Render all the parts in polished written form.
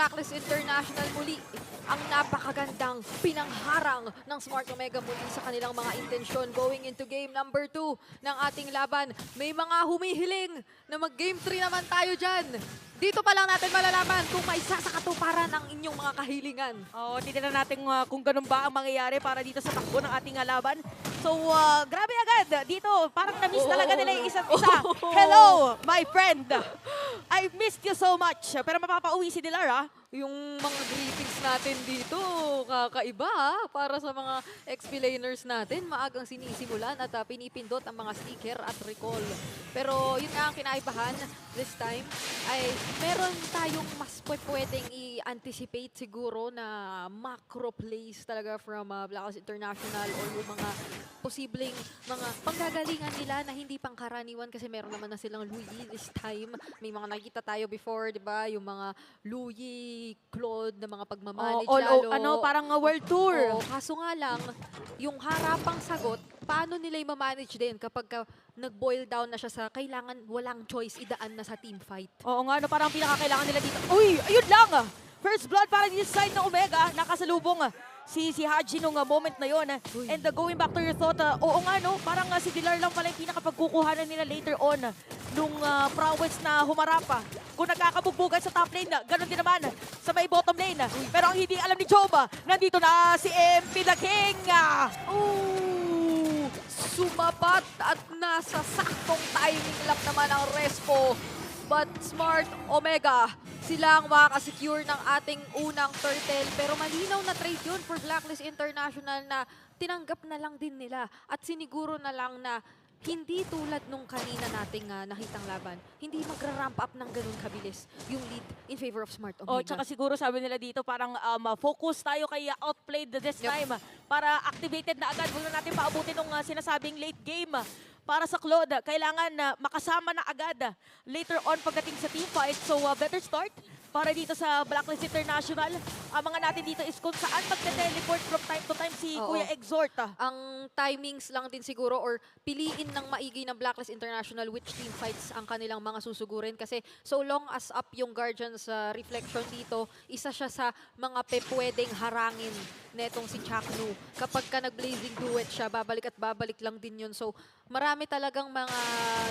Blacklist International muli ang napakagandang pinangharang ng Smart Omega muli sa kanilang mga intensyon going into game number 2 ng ating laban. May mga humihiling na mag-game 3 naman tayo dyan. Dito pa lang natin malalaman kung may sasakatuparan ang inyong mga kahilingan. Oo, tignan natin kung ganun ba ang mangyayari para dito sa takbo ng ating laban. So, grabe agad dito. Parang na-miss talaga nila yung isa't isa. Hello, my friend. I missed you so much. Pero mapapauwi si Dilara. Yung mga greetings natin dito, kakaiba para sa mga XP-laners natin. Maagang sinisimulan at pinipindot ang mga sticker at recall. Pero yun nga ang kinaibahan this time ay meron tayong mas pwedeng i-anticipate siguro na macro plays talaga from Blacklist International or yung mga posibleng mga panggagalingan nila na hindi pangkaraniwan kasi meron naman na silang Luigi this time. May mga nakita tayo before, di ba? Yung mga Luigi, Claude na mga pagmamanage lalo. Parang world tour. Oo, kaso nga lang, yung harapang sagot, paano nila i-manage din kapag nag-boil down na siya sa kailangan walang choice, idaan na sa team fight. Oo nga, parang pinakakailangan nila dito. Uy, ayun lang! First blood para dito sa side ng Omega. Nakasalubong si Haji nung moment na yon. And going back to your thought, oo nga no, parang si Dilar lang pala yung pinakapagkukuhanan nila later on nung prowess na humarap. Kung nagkakabugbugan sa top lane, ganun din naman sa may bottom lane. Pero ang hindi alam ni Joba, nandito na si MP the King. Oh, sumapat at nasa saktong timing lang naman ang Respo. But Smart Omega, sila ang makakasecure ng ating unang turtle. Pero malinaw na trade yun for Blacklist International na tinanggap na lang din nila. At siniguro na lang na hindi tulad nung kanina nating nakitang laban, hindi magra-ramp up ng ganun kabilis yung lead in favor of Smart Omega. Oh, tsaka siguro sabi nila dito parang focus tayo kay outplayed this time para activated na agad. Huwag na natin paabutin nung sinasabing late game. Para sa Claude, kailangan makasama na agad later on pagdating sa team fight. So better start para dito sa Blacklist International. Ang mga natin dito is kung saan magte-teleport from time to time si Kuya Exhort. Ang timings lang din siguro or piliin ng maigi ng Blacklist International which team fights ang kanilang mga susugurin. Kasi so long as up yung Guardians reflection dito, isa siya sa mga pwedeng harangin netong si Chaknu. Kapag ka nag-blazing duet siya, babalik at babalik lang din yun. So marami talagang mga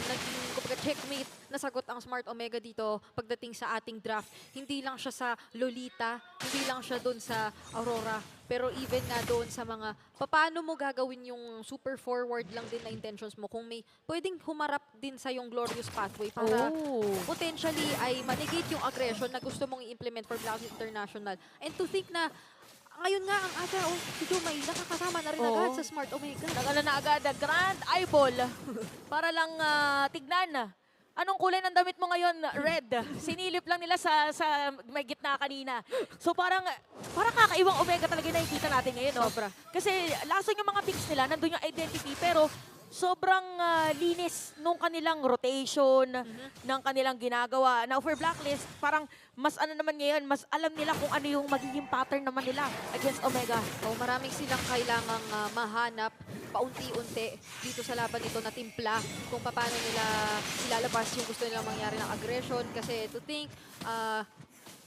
naging checkmate na sagot ang Smart Omega dito pagdating sa ating draft. Hindi lang siya sa Lolita, hindi lang siya doon sa Aurora, pero even nga doon sa mga paano mo gagawin yung super forward lang din na intentions mo kung may pwedeng humarap din sa yung glorious pathway para potentially ay manigate yung aggression na gusto mong i-implement for Blacklist International. And to think na ngayon nga ang aga, si Jomay nakakasama na rin agad sa Smart Omega. Nagala na agad, Grand Eyeball. Para lang tignan. Anong kulay ng damit mo ngayon? Red. Sinilip lang nila sa may gitna kanina. So parang kakaiwang Omega talaga na nakikita natin ngayon. No? Sobra. Kasi lason yung mga picks nila, nandun yung identity, pero sobrang linis nung kanilang rotation, ng kanilang ginagawa. Now for Blacklist, parang mas ano naman ngayon, mas alam nila kung ano yung magiging pattern naman nila against Omega. Oh, maraming silang kailangang mahanap paunti-unti dito sa laban ito na timpla kung paano nila ilalabas yung gusto nilang mangyari ng aggression. Kasi to think,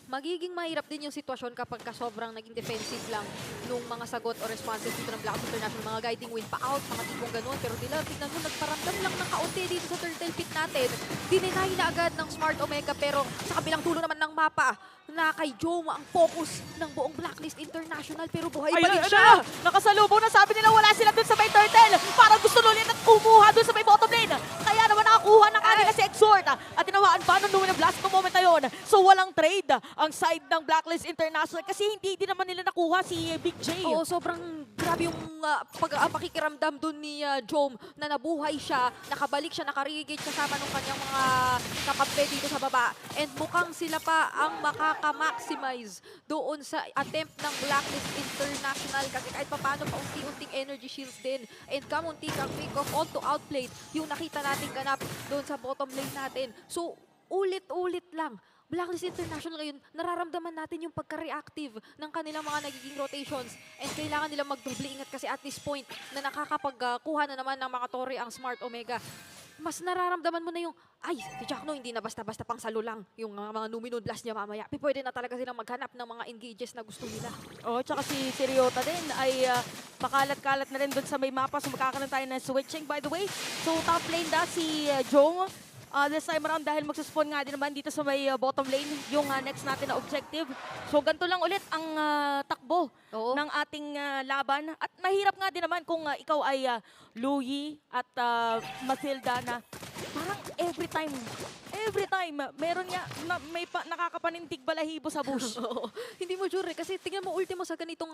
magiging mahirap din yung sitwasyon kapag sobrang naging defensive lang nung mga sagot o responses dito ng Blacklist International, mga guiding win pa out, mga tipong ganun. Pero tignan mo, nagparamdam lang ng kaunti dito sa turtle pit natin. Dininay na agad ng Smart Omega pero sa kabilang dulo naman ng mapa na kay Joma ang focus ng buong Blacklist International pero buhay pa rin siya. Nakasalubong na, sabi nila wala sila dun sa may turtle. Parang gusto ulit at kumuha dun sa may bottom lane. Kaya naman nakakuha ng kanila si Exhort. At tinawaan pa nung blast ng moment na yun. So walang trade ang side ng Blacklist International kasi hindi din naman nila nakuha si Big J. Oo, sobrang grabe yung pakikiramdam dun ni Jom na nabuhay siya, nakabalik siya, nakarigate kasama nung kanyang mga kakampi dito sa baba. And mukhang sila pa ang makaka-maximize doon sa attempt ng Blacklist International kasi kahit paano paunti-unting energy shields din. And kamunti kang pick-off onto outplayed yung nakita nating ganap doon sa bottom lane natin. So, ulit-ulit lang. Blacklist International ngayon, nararamdaman natin yung pagka-reactive ng kanilang mga nagiging rotations and kailangan nilang magdoble ingat kasi at this point na nakakapagkuha na naman ng mga tore ang Smart Omega. mas nararamdaman mo na yung, ay, si Jackno hindi na basta-basta pang salo lang yung mga Numinod Blast niya mamaya. Pwede na talaga silang maghanap ng mga engages na gusto nila. Oh, tsaka si Ryota din ay pakalat-kalat na rin doon sa may mapa. So magkakaroon tayo ng switching by the way. So top lane da si Jong. This time around dahil magsuspawn nga din naman dito sa may bottom lane yung next natin na objective. So ganito lang ulit ang takbo Oo. ng ating laban. At mahirap nga din naman kung ikaw ay Louie at Mathilda na parang every time meron nga may nakakapanintig balahibo sa bush. Oo. Hindi mo sure kasi tingnan mo ultimo sa ganitong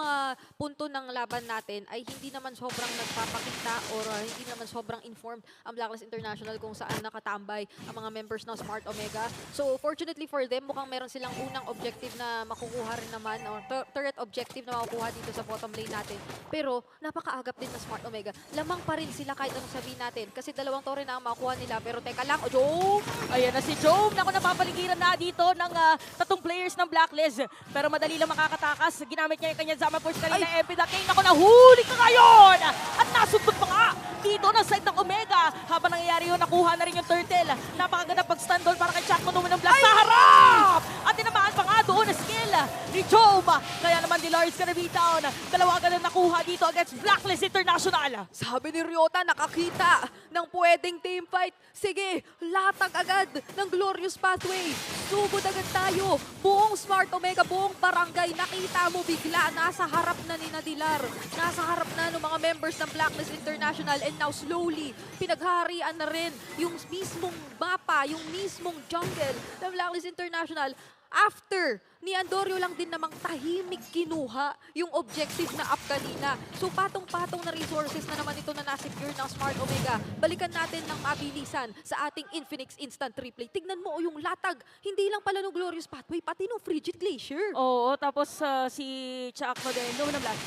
punto ng laban natin ay hindi naman sobrang nagpapakita or hindi naman sobrang informed ang Blacklist International kung saan nakatambay ang mga members ng Smart Omega. So fortunately for them, mukhang meron silang unang objective na makukuha rin naman or third objective na makukuha dito sa bottom lane natin. Pero napakaagap din ng Smart Omega. Lamang pa rin sila kahit anong sabihin natin kasi dalawang tore na ang makukuha nila. Pero teka lang, Joe! Ayan na si Joe. Naku, napapaligiran na dito ng tatong players ng Blacklist. Pero madali lang makakatakas. Ginamit niya yung kanyang Zama Push kanina. MP the King. Naku, nahuli ka ngayon! At nasundot pa nga dito na side ng Omega. Habang nangyayari yun, nakuha na rin yung turtle. Napakaganda pag-stand doon para kay Jackno ng Blast sa harap! At tinamaan pa nga doon na skill ni Joe. Kaya naman Dilar's gonna be down. Dalawa agad na nakuha dito against Blacklist International. Sabi ni Ryota, nakakita ng pwedeng teamfight. Sige, latag agad ng Glorious Pathway. Sugod agad tayo. Buong Smart Omega, buong barangay. Nakita mo bigla, nasa harap na ni Nadilar. Nasa harap na ng mga members ng Blacklist International. And now slowly, pinagharian na rin yung mismong mapa, yung mismong jungle ng Blacklist International. After ni Andorio lang din namang tahimik kinuha yung objective na up kanina. So patong-patong na resources na naman ito na nasecure ng Smart Omega. Balikan natin ng mabilisan sa ating Infinix Instant Replay. Tignan mo yung latag. Hindi lang pala ng Glorious Pathway, pati ng Frigid Glacier. Oo, tapos si Jackno din. Doon na Blast.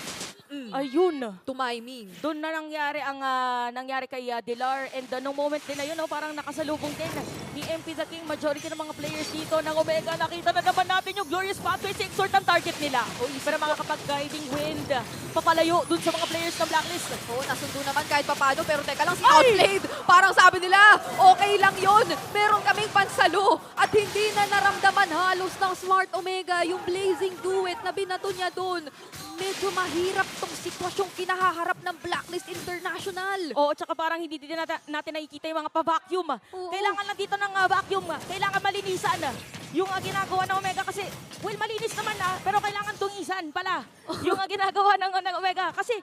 Ayun. Tumiming. Doon na nangyari ang nangyari kay Dilar and nung moment din na yun, parang nakasalubong din ni MP the King. Majority ng mga players dito ng Omega. Nakita na naman natin yung Glorious Pathway sa exort ang target nila. Pero makakapag-guiding wind, papalayo dun sa mga players ng Blacklist. Oo, nasundo naman kahit papano. Pero teka lang, si Outplayed, parang sabi nila, okay lang yun. Meron kaming pansalo. At hindi na naramdaman halos ng Smart Omega yung Blazing Duet na binato niya dun. Medyo mahirap tong sitwasyong kinahaharap ng Blacklist International. Oo, tsaka parang hindi din natin nakikita yung mga pa-vacuum. Oo. Kailangan lang dito ng vacuum. Kailangan malinisan yung ginagawa ng Omega kasi, well, malinis naman pero kailangan tungisan pala yung ginagawa ng Omega. Kasi,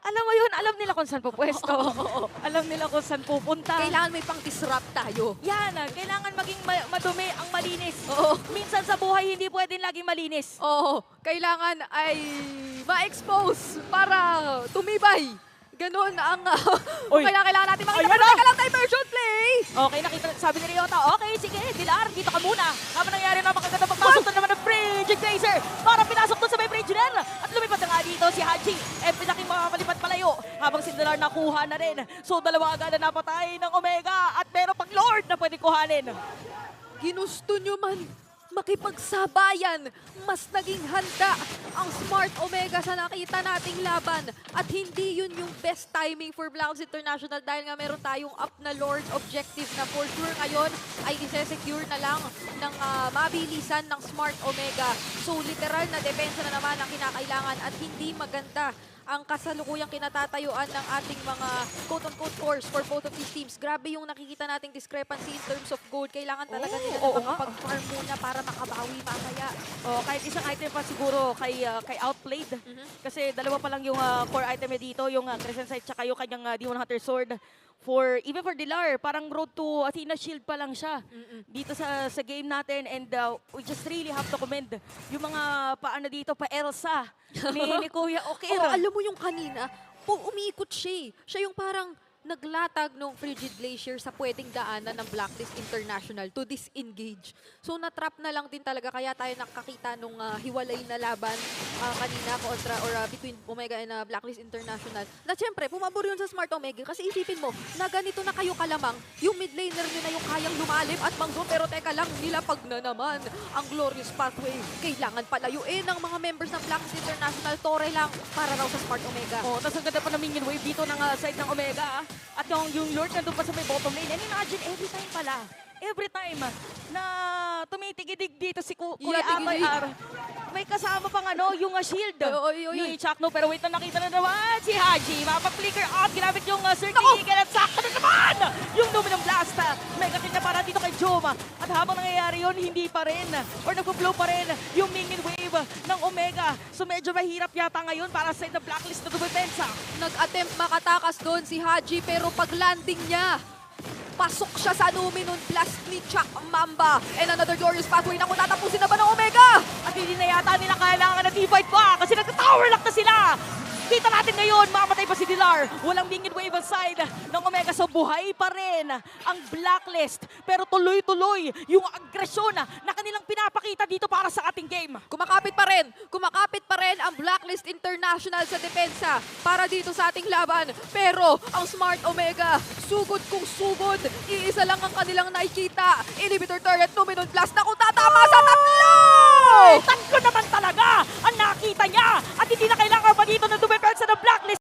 alam mo yun, alam nila kung saan pupwesto. Alam nila kung saan pupunta. Kailangan may pang-disrupt tayo. Yan, kailangan maging madumi ang malinis. Oo. Minsan sa buhay, hindi pwedeng laging malinis. Oo, kailangan ay ma-expose para tumibay. Ganon ang Uy. kailangan natin makita. Ayun Pero na! teka lang, diversion play! Okay, nakita, sabi ni Ryota, okay, sige, Dilar, dito ka muna. Habang nangyari na makaganda pagpasok na naman ng Frigid Glacier. Para pinasok doon sa may bridge rin. At lumipat na nga dito si Haji. Pinaking makapalipad palayo. Habang si Dilar nakuha na rin. So dalawa agad na napatay ng Omega. At meron pang Lord na pwede kuhanin. Ginusto nyo man makipagsabayan, mas naging handa ang Smart Omega sa nakita nating laban. At hindi yun yung best timing for Blacklist International dahil nga meron tayong up na Lord objective na for sure ngayon ay ise-secure na lang ng mabilisan ng Smart Omega. So literal na depensa na naman ang kinakailangan at hindi maganda ang kasalukuyang kinatatayuan ng ating mga quote-unquote cores for both of these teams. Grabe yung nakikita nating discrepancy in terms of gold. Kailangan talaga nila oo na nga. makapag-farm muna para makabawi mamaya. Oh, kahit isang item pa siguro kay Outplayed. Kasi dalawa pa lang yung core item niya dito, yung Crescent Sight tsaka yung kanyang Demon Hunter Sword. Even for Dilar, parang road to Athena Shield pa lang siya dito sa game natin and we just really have to commend yung mga paano dito, pa Elsa ni Kuya Okir. Oo, alam mo yung kanina, umiikot siya eh. Siya yung parang naglatag ng Frigid Glacier sa pwedeng daanan ng Blacklist International to disengage. So natrap na lang din talaga kaya tayo nakakita nung hiwalay na laban kanina kontra or between Omega and Blacklist International. Na siyempre, pumabor yun sa Smart Omega kasi isipin mo na ganito na kayo kalamang, yung mid laner nyo na yung kayang lumalim at mangzo pero teka lang, nilapag na naman ang Glorious Pathway. Kailangan palayuin ng mga members ng Blacklist International. Tore lang para raw sa Smart Omega. Oh, tapos ang ganda pa ng minion wave dito ng side ng Omega. At yung Lord nandun pa sa may bottom lane. And imagine, every time na tumitigidig dito si Kuya Yeah, Apay tigidig. R, may kasama pang yung shield Oy, oy, oy. ni Chakno. Pero wait na, nakita na naman si Haji. Mapag-flicker out, ginamit yung Circle Nako! Eagle at sakto na naman yung Luminum Blast. Mega kill na para dito kay Joma. At habang nangyayari yun, hindi pa rin or nagpo-flow pa rin yung minion wave ng Omega. So medyo mahirap yata ngayon para sa the Blacklist na dumepensa. Nag-attempt makatakas doon si Haji pero pag landing niya, pasok siya sa Numinun Blast ni Chuck Mamba. And another glorious pathway na kung tatapusin na ba ng Omega? At hindi na yata nila kailangan na divide pa kasi nagka-tower lock na sila. Kita natin ngayon, mamatay pa si Dilar. Walang minion wave on side ng Omega. So buhay pa rin ang Blacklist. Pero tuloy-tuloy yung agresyon na kanilang pinapakita dito para sa ating game. Kumakapit pa rin ang Blacklist International sa depensa para dito sa ating laban. Pero ang Smart Omega, sugod kung sugod, iisa lang ang kanilang nakikita. Inhibitor turret, Numinun Blast na kung tatama sa tatlo! Tatlo naman talaga ang nakita niya. At hindi na kailangan pa dito na